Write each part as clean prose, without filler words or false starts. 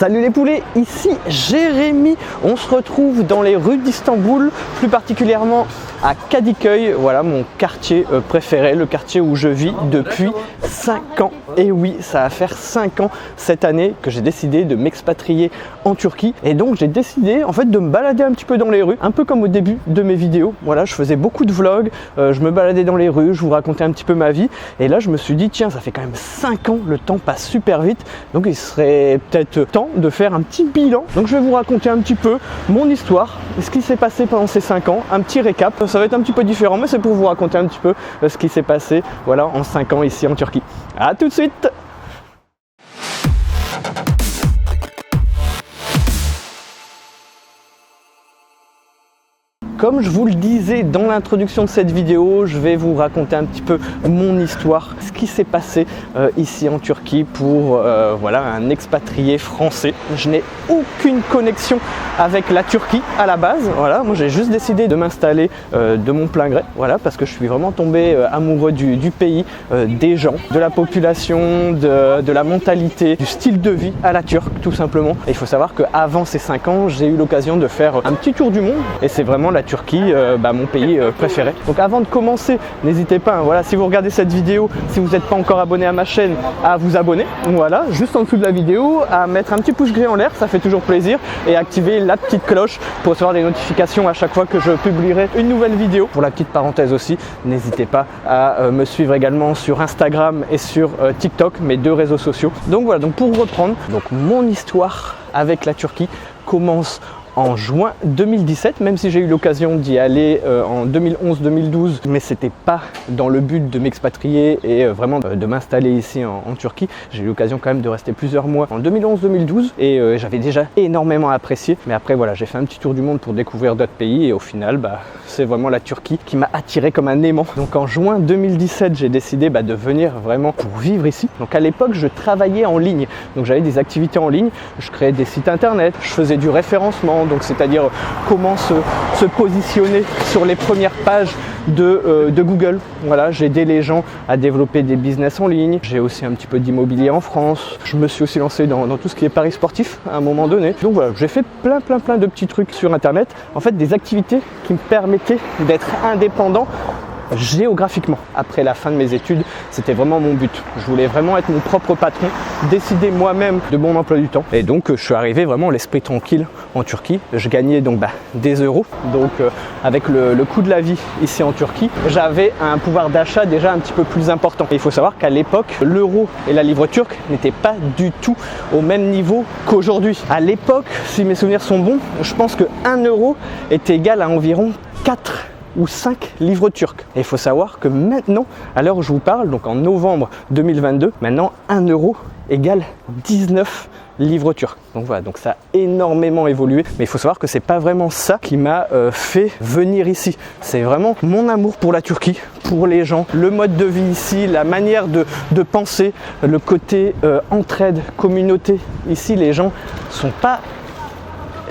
Salut les poulets, ici Jérémy. On se retrouve dans les rues d'Istanbul, plus particulièrement à Kadıköy, voilà mon quartier préféré, le quartier où je vis depuis 5 ans. Et oui, ça va faire 5 ans cette année que j'ai décidé de m'expatrier en Turquie. Et donc j'ai décidé en fait de me balader un petit peu dans les rues, un peu comme au début de mes vidéos. Voilà, je faisais beaucoup de vlogs, je me baladais dans les rues, je vous racontais un petit peu ma vie. Et là je me suis dit tiens, ça fait quand même 5 ans, le temps passe super vite. Donc il serait peut-être temps de faire un petit bilan. Donc je vais vous raconter un petit peu mon histoire, ce qui s'est passé pendant ces 5 ans, un petit récap. Ça va être un petit peu différent, mais c'est pour vous raconter un petit peu ce qui s'est passé voilà, en 5 ans ici en Turquie. A tout de suite! Comme je vous le disais dans l'introduction de cette vidéo, je vais vous raconter un petit peu mon histoire, ce qui s'est passé ici en Turquie pour voilà, un expatrié français. Je n'ai aucune connexion avec la Turquie à la base. Voilà, moi j'ai juste décidé de m'installer de mon plein gré, voilà, parce que je suis vraiment tombé amoureux du pays, des gens, de la population, de la mentalité, du style de vie à la turque tout simplement. Et il faut savoir qu'avant ces 5 ans, j'ai eu l'occasion de faire un petit tour du monde et c'est vraiment la Turquie, mon pays préféré. Donc avant de commencer, n'hésitez pas, hein, voilà, si vous regardez cette vidéo, si vous n'êtes pas encore abonné à ma chaîne, à vous abonner, voilà, juste en dessous de la vidéo, à mettre un petit pouce gris en l'air, ça fait toujours plaisir, et activer la petite cloche pour recevoir des notifications à chaque fois que je publierai une nouvelle vidéo. Pour la petite parenthèse aussi, n'hésitez pas à me suivre également sur Instagram et sur TikTok, mes 2 réseaux sociaux. Donc voilà, donc pour reprendre, donc mon histoire avec la Turquie commence en juin 2017, même si j'ai eu l'occasion d'y aller en 2011-2012, mais c'était pas dans le but de m'expatrier et vraiment de m'installer ici en Turquie. J'ai eu l'occasion quand même de rester plusieurs mois en 2011-2012 et j'avais déjà énormément apprécié. Mais après voilà, j'ai fait un petit tour du monde pour découvrir d'autres pays et au final, c'est vraiment la Turquie qui m'a attiré comme un aimant. Donc en juin 2017, j'ai décidé de venir vraiment pour vivre ici. Donc à l'époque, je travaillais en ligne, donc j'avais des activités en ligne, je créais des sites internet, je faisais du référencement. Donc c'est-à-dire comment se positionner sur les premières pages de Google. Voilà, j'ai aidé les gens à développer des business en ligne. J'ai aussi un petit peu d'immobilier en France. Je me suis aussi lancé dans tout ce qui est paris sportif à un moment donné. Donc voilà, j'ai fait plein de petits trucs sur internet. En fait, des activités qui me permettaient d'être indépendant géographiquement. Après la fin de mes études, c'était vraiment mon but. Je voulais vraiment être mon propre patron, décider moi-même de mon emploi du temps. Et donc je suis arrivé vraiment l'esprit tranquille en Turquie. Je gagnais donc des euros. Donc avec le coût de la vie ici en Turquie, j'avais un pouvoir d'achat déjà un petit peu plus important. Et il faut savoir qu'à l'époque, l'euro et la livre turque n'étaient pas du tout au même niveau qu'aujourd'hui. À l'époque, si mes souvenirs sont bons, je pense que 1 euro était égal à environ 4 ou 5 livres turcs. Et il faut savoir que maintenant, à l'heure où je vous parle, donc en novembre 2022, maintenant 1 euro égale 19 livres turcs. Donc voilà, donc ça a énormément évolué. Mais il faut savoir que c'est pas vraiment ça qui m'a fait venir ici. C'est vraiment mon amour pour la Turquie, pour les gens, le mode de vie ici, la manière de penser, le côté entraide, communauté. Ici, les gens sont pas...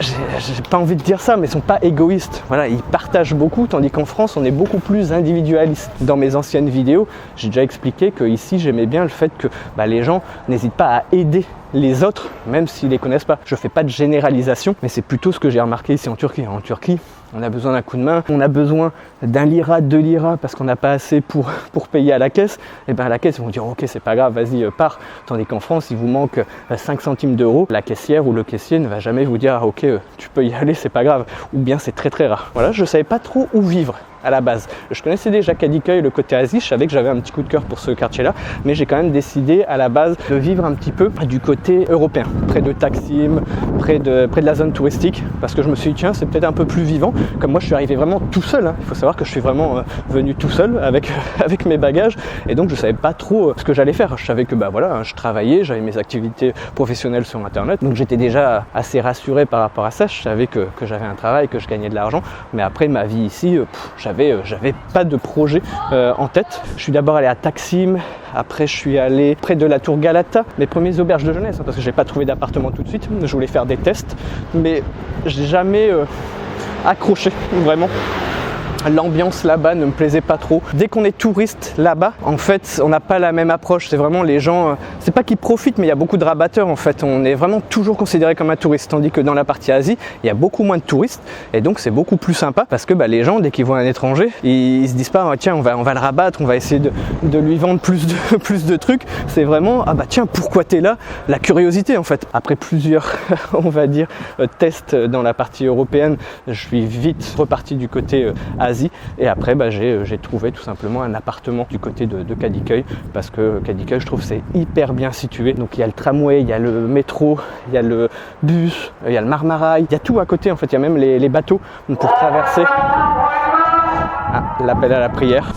J'ai pas envie de dire ça, mais ils sont pas égoïstes. Voilà, ils partagent beaucoup, tandis qu'en France, on est beaucoup plus individualiste. Dans mes anciennes vidéos, j'ai déjà expliqué que ici, j'aimais bien le fait que les gens n'hésitent pas à aider les autres, même s'ils les connaissent pas. Je fais pas de généralisation, mais c'est plutôt ce que j'ai remarqué ici en Turquie. En Turquie, on a besoin d'un coup de main, on a besoin d'un lira, 2 liras parce qu'on n'a pas assez pour payer à la caisse. Et à la caisse, ils vont dire ok, c'est pas grave, vas-y, pars. Tandis qu'en France, il vous manque 5 centimes d'euros, la caissière ou le caissier ne va jamais vous dire ok, tu peux y aller, c'est pas grave. Ou bien c'est très rare. Voilà, je savais pas trop où vivre à la base. Je connaissais déjà Kadıköy, le côté Asie, je savais que j'avais un petit coup de cœur pour ce quartier-là, mais j'ai quand même décidé à la base de vivre un petit peu du côté européen, près de Taksim, près de la zone touristique, parce que je me suis dit tiens, c'est peut-être un peu plus vivant. Comme moi, je suis arrivé vraiment tout seul, hein. Il faut savoir que je suis vraiment venu tout seul avec mes bagages, et donc je savais pas trop ce que j'allais faire. Je savais que voilà, je travaillais, j'avais mes activités professionnelles sur internet, donc j'étais déjà assez rassuré par rapport à ça. Je savais que j'avais un travail, que je gagnais de l'argent, mais après ma vie ici, j'avais pas de projet en tête. Je suis d'abord allé à Taksim, après je suis allé près de la tour Galata, mes premières auberges de jeunesse, parce que j'ai pas trouvé d'appartement tout de suite. Je voulais faire des tests, mais j'ai jamais accroché vraiment. l'ambiance là-bas ne me plaisait pas trop. Dès qu'on est touriste là-bas, en fait, on n'a pas la même approche. C'est vraiment les gens, c'est pas qu'ils profitent, mais il y a beaucoup de rabatteurs en fait. On est vraiment toujours considéré comme un touriste, tandis que dans la partie Asie, il y a beaucoup moins de touristes et donc c'est beaucoup plus sympa parce que les gens, dès qu'ils voient un étranger, ils se disent pas tiens, on va le rabattre, on va essayer de lui vendre plus de trucs. C'est vraiment tiens, pourquoi t'es là? La curiosité en fait. Après plusieurs, on va dire, tests dans la partie européenne, je suis vite reparti du côté Asie et après j'ai trouvé tout simplement un appartement du côté de Kadikoy parce que Kadikoy, je trouve, c'est hyper bien situé. Donc il y a le tramway, il y a le métro, il y a le bus, il y a le Marmaraï, il y a tout à côté en fait. Il y a même les bateaux pour traverser. L'appel à la prière.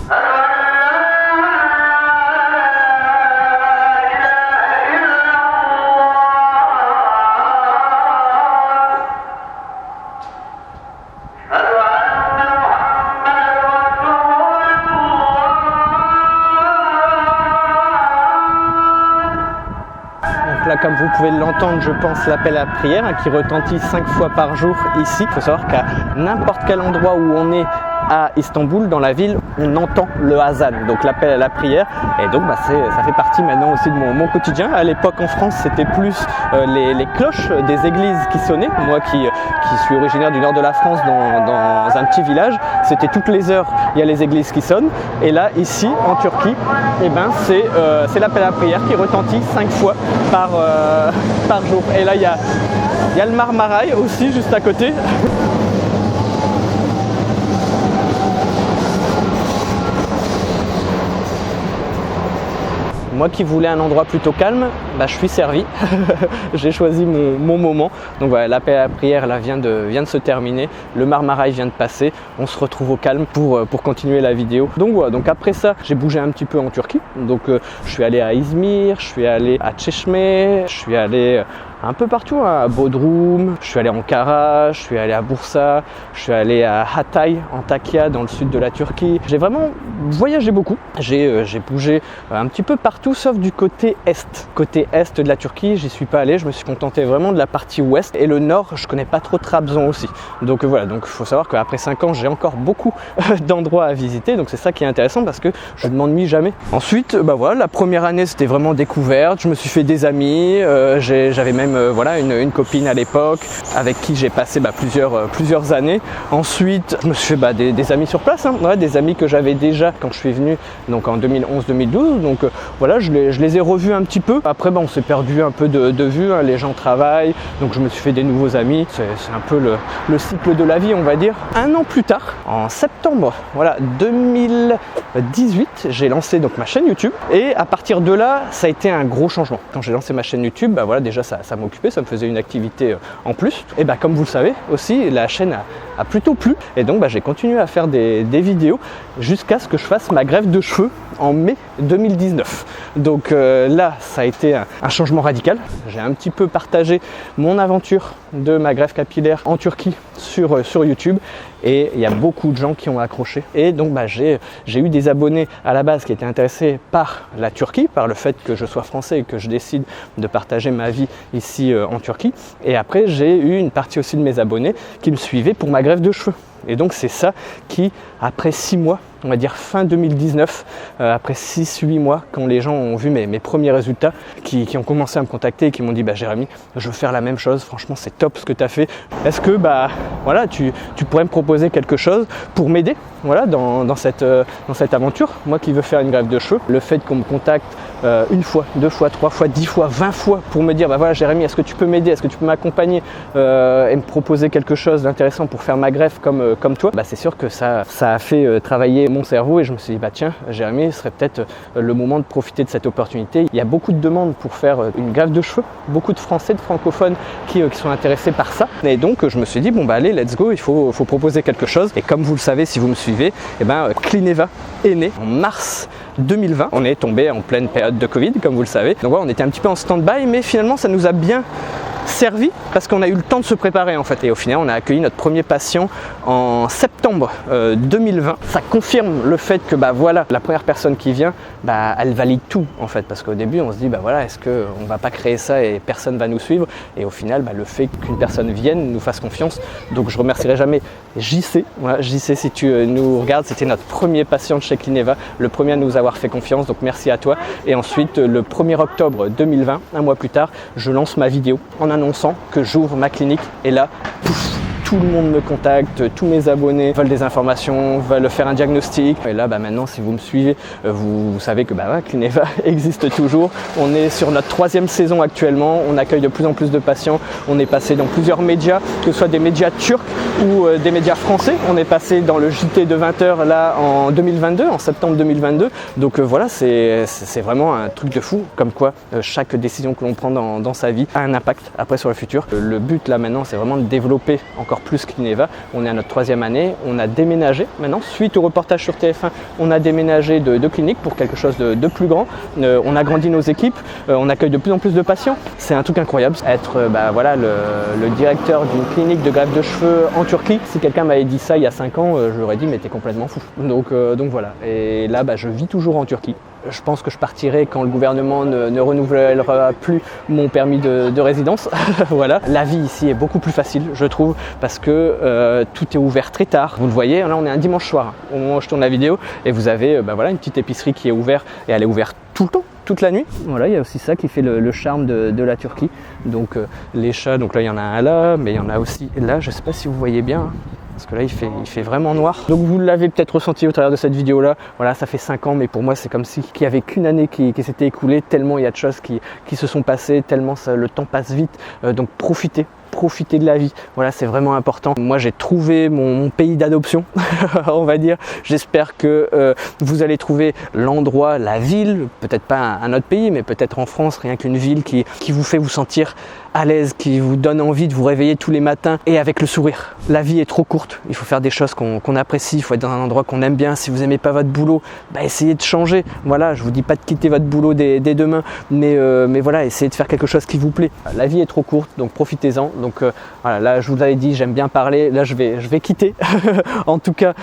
Là, comme vous pouvez l'entendre, je pense l'appel à la prière qui retentit 5 fois par jour ici. Il faut savoir qu'à n'importe quel endroit où on est à Istanbul, dans la ville, on entend le azan, donc l'appel à la prière. Et donc ça fait partie maintenant aussi de mon quotidien. À l'époque en France, c'était plus les cloches des églises qui sonnaient. Moi qui suis originaire du nord de la France, dans un petit village, c'était toutes les heures, il y a les églises qui sonnent. Et là, ici, en Turquie, c'est l'appel à la prière qui retentit 5 fois par jour. Et là, il y a le Marmaraï aussi, juste à côté. Moi qui voulais un endroit plutôt calme, je suis servi. J'ai choisi mon moment. Donc voilà, l'appel à la prière là vient de se terminer. Le Marmaraï vient de passer. On se retrouve au calme pour continuer la vidéo. Donc voilà, donc après ça, j'ai bougé un petit peu en Turquie. Donc je suis allé à İzmir, je suis allé à Çeşme, je suis allé un peu partout, à Bodrum, je suis allé à Ankara, je suis allé à Bursa, je suis allé à Hatay, Antakya, dans le sud de la Turquie. J'ai vraiment voyagé beaucoup. J'ai bougé un petit peu partout, sauf du côté est. Côté est de la Turquie, j'y suis pas allé. Je me suis contenté vraiment de la partie ouest. Et le nord, je connais pas trop Trabzon aussi. Donc voilà, donc il faut savoir qu'après 5 ans, j'ai encore beaucoup d'endroits à visiter. Donc c'est ça qui est intéressant parce que je ne m'ennuie jamais. Ensuite, voilà, la première année, c'était vraiment découverte. Je me suis fait des amis. J'avais même une copine à l'époque avec qui j'ai passé plusieurs années. Ensuite, je me suis fait des amis sur place, des amis que j'avais déjà quand je suis venu donc en 2011-2012. Donc voilà, je les ai revus un petit peu. Après, on s'est perdu un peu de vue, les gens travaillent, donc je me suis fait des nouveaux amis. C'est un peu le cycle de la vie, on va dire. Un an plus tard, en septembre 2018, j'ai lancé donc ma chaîne YouTube et à partir de là, ça a été un gros changement. Quand j'ai lancé ma chaîne YouTube, déjà ça m'occupait, ça me faisait une activité en plus. Et comme vous le savez aussi, la chaîne a plutôt plu et donc j'ai continué à faire des vidéos jusqu'à ce que je fasse ma greffe de cheveux en mai 2019. Donc là, ça a été un changement radical. J'ai un petit peu partagé mon aventure de ma greffe capillaire en Turquie sur YouTube et il y a beaucoup de gens qui ont accroché. Et donc j'ai eu des abonnés à la base qui étaient intéressés par la Turquie, par le fait que je sois français et que je décide de partager ma vie ici en Turquie. Et après, j'ai eu une partie aussi de mes abonnés qui me suivaient pour ma greffe de cheveux. Et donc c'est ça qui, après 6 mois, on va dire fin 2019, après 6-8 mois, quand les gens ont vu mes premiers résultats, qui ont commencé à me contacter et qui m'ont dit Jérémy, je veux faire la même chose, franchement c'est top ce que tu as fait. Est-ce que tu pourrais me proposer quelque chose pour m'aider dans cette aventure? Moi qui veux faire une greffe de cheveux, le fait qu'on me contacte une fois, 2 fois, 3 fois, 10 fois, 20 fois pour me dire Jérémy, est-ce que tu peux m'aider, est-ce que tu peux m'accompagner et me proposer quelque chose d'intéressant pour faire ma greffe comme toi, c'est sûr que ça a fait travailler mon cerveau et je me suis dit tiens Jérémy, ce serait peut-être le moment de profiter de cette opportunité. Il y a beaucoup de demandes pour faire une greffe de cheveux, beaucoup de Français, de francophones qui sont intéressés par ça et donc je me suis dit allez, let's go, il faut proposer quelque chose. Et comme vous le savez si vous me suivez, Clineva est né en mars 2020. On est tombé en pleine période de Covid, comme vous le savez. Donc on était un petit peu en stand-by, mais finalement ça nous a bien servi parce qu'on a eu le temps de se préparer en fait. Et au final, on a accueilli notre premier patient en septembre 2020. Ça confirme le fait que voilà, la première personne qui vient, elle valide tout en fait. Parce qu'au début, on se dit voilà, est-ce qu'on va pas créer ça et personne va nous suivre? Et au final, le fait qu'une personne vienne nous fasse confiance. Donc je remercierai jamais JC. Voilà, JC, si tu nous regardes, c'était notre premier patient de chez Clineva, le premier à nous avoir fait confiance. Donc merci à toi. Et ensuite, le 1er octobre 2020, un mois plus tard, je lance ma vidéo en annonçant que j'ouvre ma clinique. Et là, pouf, tout le monde me contacte, tous mes abonnés veulent des informations, veulent faire un diagnostic. Et là, maintenant, si vous me suivez, vous savez que Clineva existe toujours. On est sur notre 3e saison actuellement. On accueille de plus en plus de patients. On est passé dans plusieurs médias, que ce soit des médias turcs ou des médias français. On est passé dans le JT de 20h là en 2022, en septembre 2022. Donc voilà, c'est vraiment un truc de fou. Comme quoi, chaque décision que l'on prend dans sa vie a un impact après sur le futur. Le but là maintenant, c'est vraiment de développer encore plus Clineva. On est à notre 3e année, on a déménagé maintenant, suite au reportage sur TF1, on a déménagé de clinique pour quelque chose de plus grand. On a grandi nos équipes, on accueille de plus en plus de patients. C'est un truc incroyable, être voilà, le directeur d'une clinique de greffe de cheveux en Turquie. Si quelqu'un m'avait dit ça il y a 5 ans, j'aurais dit mais t'es complètement fou. Donc voilà, et là je vis toujours en Turquie. Je pense que je partirai quand le gouvernement ne renouvellera plus mon permis de résidence. Voilà. La vie ici est beaucoup plus facile, je trouve, parce que tout est ouvert très tard. Vous le voyez, là on est un dimanche soir au moment où je tourne la vidéo et vous avez voilà, une petite épicerie qui est ouverte et elle est ouverte tout le temps, toute la nuit. Voilà, il y a aussi ça qui fait le charme de la Turquie. Donc les chats, donc là il y en a un là, mais il y en a aussi là, je ne sais pas si vous voyez bien. Parce que là, il fait vraiment noir. Donc vous l'avez peut-être ressenti au travers de cette vidéo-là. Voilà, ça fait 5 ans, mais pour moi, c'est comme si qu'il n'y avait qu'une année qui s'était écoulée, tellement il y a de choses qui se sont passées, tellement le temps passe vite. Donc profitez de la vie. Voilà, c'est vraiment important. Moi, j'ai trouvé mon pays d'adoption, on va dire. J'espère que vous allez trouver l'endroit, la ville, peut-être pas un autre pays, mais peut-être en France, rien qu'une ville qui vous fait vous sentir à l'aise, qui vous donne envie de vous réveiller tous les matins et avec le sourire. La vie est trop courte, il faut faire des choses qu'on apprécie, il faut être dans un endroit qu'on aime bien. Si vous n'aimez pas votre boulot, essayez de changer. Voilà, je vous dis pas de quitter votre boulot dès demain, mais voilà, essayez de faire quelque chose qui vous plaît. La vie est trop courte, donc profitez-en. Donc voilà, là je vous avais dit, j'aime bien parler, là je vais quitter. En tout cas,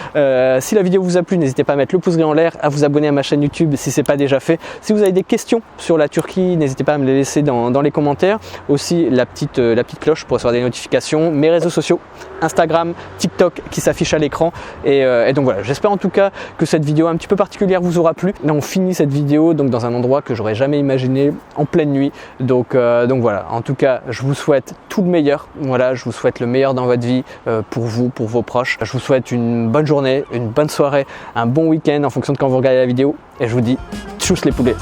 si la vidéo vous a plu, n'hésitez pas à mettre le pouce en l'air, à vous abonner à ma chaîne YouTube si ce n'est pas déjà fait. Si vous avez des questions sur la Turquie, n'hésitez pas à me les laisser dans les commentaires. Aussi la petite cloche pour recevoir des notifications, mes réseaux sociaux, Instagram, TikTok qui s'affichent à l'écran. Et donc voilà, j'espère en tout cas que cette vidéo un petit peu particulière vous aura plu. Là on finit cette vidéo donc dans un endroit que j'aurais jamais imaginé, en pleine nuit. Donc voilà, en tout cas je vous souhaite tout le meilleur. Voilà, je vous souhaite le meilleur dans votre vie, pour vous, pour vos proches. Je vous souhaite une bonne journée, une bonne soirée, un bon week-end en fonction de quand vous regardez la vidéo. Et je vous dis tchuss les poulets.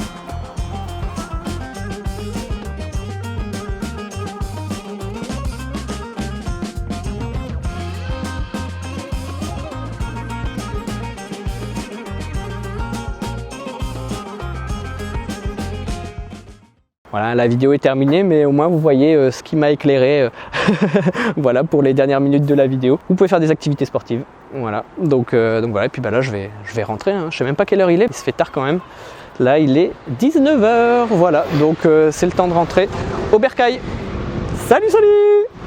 Voilà, la vidéo est terminée, mais au moins vous voyez ce qui m'a éclairé voilà, pour les dernières minutes de la vidéo. Vous pouvez faire des activités sportives. Voilà, donc voilà, et puis là je vais rentrer, hein. Je sais même pas quelle heure il se fait tard quand même. Là il est 19h, voilà, donc c'est le temps de rentrer au bercail. Salut